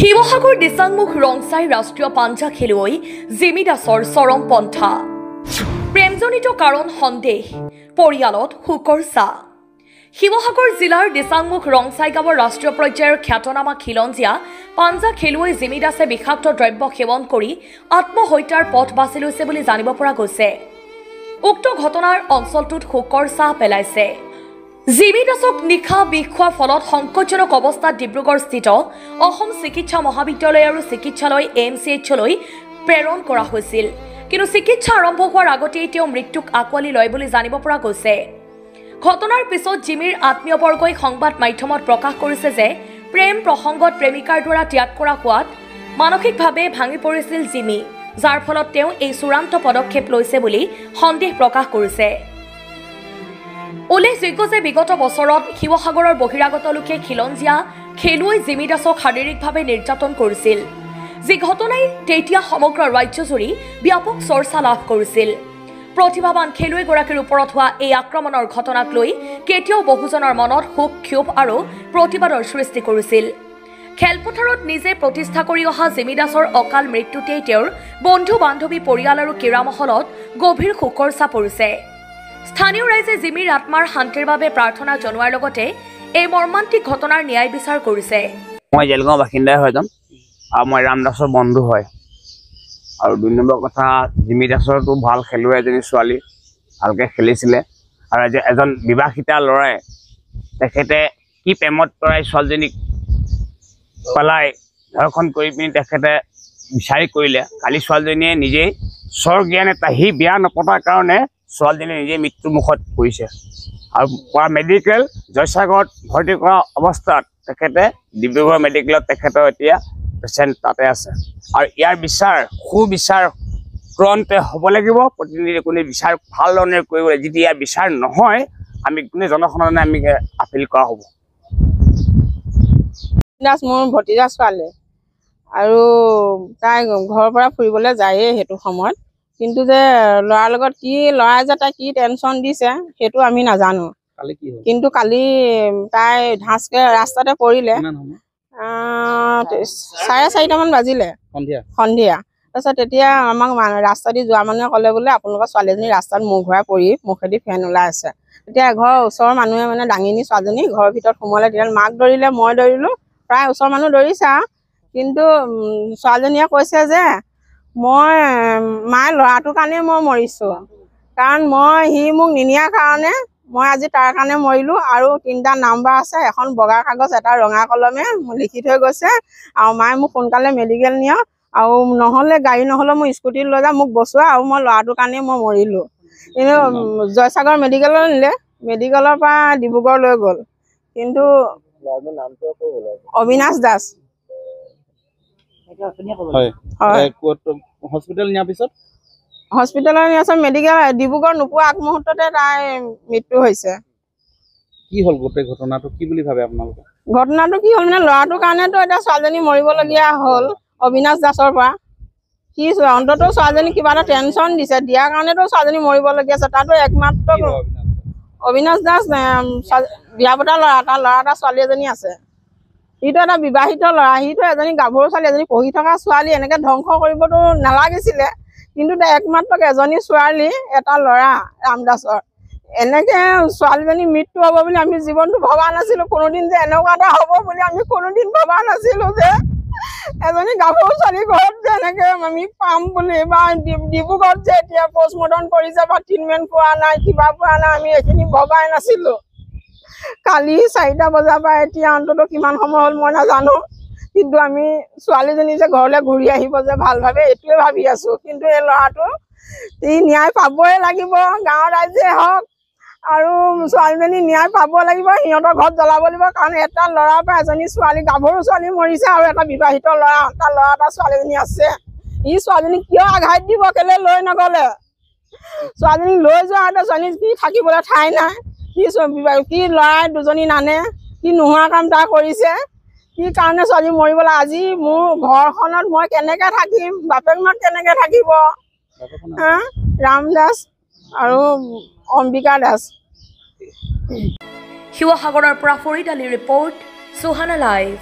শিৱসাগৰ দিচাংমুখ ৰংচাই ৰাষ্ট্ৰীয় পাঞ্জা খেলুৱৈ জিমি দাসৰ চৰম পন্থা প্ৰেমজনিত কাৰণ সন্দেহ পৰিয়ালত শোকৰ ছাঁ শিৱসাগৰ জিলাৰ দিচাংমুখ ৰংচাই গাঁৱৰ ৰাষ্ট্ৰীয় পৰ্যায়ৰ খ্যাতনামা খিলঞ্জীয়া পাঞ্জা খেলুৱৈ জিমি দাসে বিষাক্ত দ্ৰব্য সেৱন কৰি আত্মহত্যাৰ পথ বাছি লৈছে বুলি জানিব পৰা গৈছে। উক্ত ঘটনাৰ অঞ্চলটোত শোকৰ ছাঁ পেলাইছে। জিমি দাসক নিশা বিষ খোৱাৰ ফলত সংকটজনক অৱস্থাত ডিব্ৰুগড়স্থিত অসম চিকিৎসা মহাবিদ্যালয় আৰু চিকিৎসালয় AMCHলৈ প্ৰেৰণ কৰা হৈছিল। কিন্তু চিকিৎসা আৰম্ভ হোৱাৰ আগতেই তেওঁ মৃত্যুক আঁকোৱালি লয় বুলি জানিব পৰা গৈছে। ঘটনাৰ পিছত জিমিৰ আত্মীয়বৰ্গই সংবাদ মাধ্যমত প্ৰকাশ কৰিছে যে প্ৰেম প্ৰসংগত প্ৰেমিকাৰ দ্বাৰা ত্যাগ কৰা হোৱাত মানসিকভাৱে ভাঙি পৰিছিল জিমি, যাৰ ফলত তেওঁ এই চূড়ান্ত পদক্ষেপ লৈছে বুলি সন্দেহ প্ৰকাশ কৰিছে। উল্লেখযোগ্য যে বিগত বছৰত শিৱসাগৰৰ বহিৰাগত লোকে খিলঞ্জীয়া খেলুৱৈ জিমি দাসক শাৰীৰিকভাৱে নিৰ্যাতন কৰিছিল, যি ঘটনাই তেতিয়া সমগ্ৰ ৰাজ্যজুৰি ব্যাপক চৰ্চা লাভ কৰিছিল। প্ৰতিভাৱান খেলুৱৈগৰাকীৰ ওপৰত হোৱা এই আক্ৰমণৰ ঘটনাক লৈ কেতিয়াও বহুজনৰ মনত শোক ক্ষোভ আৰু প্ৰতিবাদৰ সৃষ্টি কৰিছিল। খেলপথাৰত নিজে প্ৰতিষ্ঠা কৰি অহা জিমি দাসৰ অকাল মৃত্যুতেই তেওঁৰ বন্ধু বান্ধৱী পৰিয়াল আৰু ক্ৰীড়ামহলত গভীৰ শোকৰ ছাঁ পৰিছে। স্থানীয় ৰাইজে জিমিৰ আত্মাৰ শান্তিৰ বাবে প্ৰাৰ্থনা জনোৱাৰ লগতে এই মৰ্মান্তিক ঘটনাৰ ন্যায় বিচাৰ কৰিছে। মই জেলগাঁও বাসিন্দাই হয় আৰু মই ৰাম দাসৰ বন্ধু হয়। আৰু ২ নম্বৰ কথা, জিমি দাসৰতো ভাল খেলুৱৈ এজনী ছোৱালী, ভালকৈ খেলিছিলে। আৰু এজন বিবাহিতা ল'ৰাই তেখেতে কি প্ৰেমত পৰাই ছোৱালীজনীক পেলাই ধৰ্ষণ কৰি পিনি তেখেতে বিচাৰি কৰিলে। কালি ছোৱালীজনীয়ে নিজেই স্বজ্ঞান এটা সি বিয়া নপতাৰ কাৰণে ছোৱালীজনী নিজে মৃত্যুমুখত পৰিছে। আৰু মেডিকেল জয়সাগৰত ভৰ্তি কৰা অৱস্থাত তেখেতে ডিব্ৰুগড় মেডিকেলত তেখেতৰ এতিয়া পেচেণ্ট তাতে আছে। আৰু ইয়াৰ বিচাৰ সুবিচাৰ তুৰন্তে হ'ব লাগিব। প্ৰতিনিধি কোনে বিচাৰ ভাল ধৰণে কৰিব লাগিব। যদি ইয়াৰ বিচাৰ নহয়, আমি কোনে জনসাধাৰণে আমি আপিল কৰা হ'ব। দাস মোৰ ভতিজা ছোৱালী আৰু তাই ঘৰৰ পৰা ফুৰিবলৈ যায়েই সেইটো সময়ত, কিন্তু যে ল'ৰাৰ লগত কি ল'ৰাই যে তাই কি টেনশ্যন দিছে সেইটো আমি নাজানো। কিন্তু কালি তাই ঢাচকে ৰাস্তাতে পৰিলে, 4:30মান বাজিলে সন্ধিয়া। তাৰপিছত তেতিয়া আমাক ৰাস্তা দি যোৱা মানুহে ক'লে বোলে আপোনালোকৰ ছোৱালীজনী ৰাস্তাত মূৰ ঘূৰাই পৰি মুখেদি ফেন ওলাই আছে। তেতিয়া ঘৰৰ ওচৰৰ মানুহে মানে দাঙি নি ছোৱালীজনী ঘৰৰ ভিতৰত সোমালে। তেতিয়া মাক দৌৰিলে, মই দৌৰিলোঁ, প্ৰায় ওচৰৰ মানুহ দৌৰিছে। কিন্তু ছোৱালীজনীয়ে কৈছে যে মই মায়ে ল'ৰাটোৰ কাৰণেই মই মৰিছোঁ, কাৰণ সি মোক নিনিয়াৰ কাৰণে মই আজি তাৰ কাৰণে মৰিলোঁ। আৰু 3টা নাম্বাৰ আছে, এখন বগা কাগজ, এটা ৰঙা কলমে লিখি থৈ গৈছে। আৰু মায়ে মোক সোনকালে মেডিকেল নিয়ক, আৰু নহ'লে গাড়ী নহ'লে মোৰ স্কুটিত লৈ যাম, মোক বচোৱা, আৰু মই ল'ৰাটোৰ কাৰণেই মই মৰিলোঁ। কিন্তু জয়সাগৰ মেডিকেললৈ নিলে, মেডিকেলৰ পৰা ডিব্ৰুগড় লৈ গ'ল। কিন্তু অবিনাশ দাস হস্পিটেললৈ নিয়াৰ পিছত মেডিকেল ডিব্ৰুগড় নোপোৱা আগমুহূৰ্ততে তাই মৃত্যু হৈছে। কি হ'ল গোটেই ঘটনাটো, কি বুলি ভাবে আপোনালোকে? ঘটনাটো কি হ'ল মানে ল'ৰাটোৰ কাৰণেতো এতিয়া ছোৱালীজনী মৰিবলগীয়া হ'ল অবিনাশ দাসৰ পৰা। কি অন্ততঃ ছোৱালীজনী কিবা এটা টেনশ্যন দিছে, দিয়াৰ কাৰণেতো ছোৱালীজনী মৰিবলগীয়া আছে। তাতো একমাত্ৰ অবিনাশ দাস বিয়া পতা ল'ৰা, তাৰ ল'ৰা এটা ছোৱালী এজনী আছে। সিটো এটা বিবাহিত ল'ৰা, সিটো এজনী গাভৰু ছোৱালী, এজনী পঢ়ি থকা ছোৱালী। এনেকৈ ধ্বংস কৰিবতো নালাগিছিলে, কিন্তু একমাত্ৰ এজনী ছোৱালী, এটা ল'ৰা ৰামদাসৰ। এনেকৈ ছোৱালীজনী মৃত্যু হ'ব বুলি আমি জীৱনটো ভবা নাছিলোঁ। কোনোদিন যে এনেকুৱা এটা হ'ব বুলি আমি কোনোদিন ভবা নাছিলোঁ, যে এজনী গাভৰু ছোৱালী ঘৰত যে এনেকৈ আমি পাম বুলি, বা ডিব্ৰুগড়ত যে এতিয়া পষ্টমৰ্টম কৰিছে বা ট্ৰিটমেণ্ট পোৱা নাই, কিবা পোৱা নাই, আমি এইখিনি ভবাই নাছিলোঁ। কালি 4টা বজাৰ পৰা এতিয়া অন্ততঃ কিমান সময় হ'ল মই নাজানো, কিন্তু আমি ছোৱালীজনী যে ঘৰলৈ ঘূৰি আহিব যে ভালভাৱে এইটোৱে ভাবি আছোঁ। কিন্তু এই ল'ৰাটো ন্যায় পাবই লাগিব, গাঁৱৰ ৰাইজে হওক, আৰু ছোৱালীজনী ন্যায় পাব লাগিব। সিহঁতৰ ঘৰত জ্বলাব লাগিব, কাৰণ এটা ল'ৰাৰ পৰা এজনী ছোৱালী, গাভৰু ছোৱালী মৰিছে, আৰু এটা বিবাহিত ল'ৰা, তাৰ ল'ৰা এটা ছোৱালীজনী আছে। ছোৱালীজনী কিয় আঘাত দিব, কেলৈ লৈ নগ'লে? ছোৱালীজনী লৈ যোৱাতে ছোৱালীজনী কি থাকিবলৈ ঠাই নাই। কি ল'ৰাই 2জনী নানে, কি নোহোৱা কাম তাৰ কৰিছে, কি কাৰণে ছোৱালী মৰিবলৈ? আজি মোৰ ঘৰখনত মই কেনেকৈ থাকিম, বাপেক মাক কেনেকৈ থাকিব? ৰাম দাস আৰু অম্বিকা দাস। শিৱসাগৰৰ পৰা ফৰিদ আলী ৰিপৰ্ট, সুহানা লাইভ।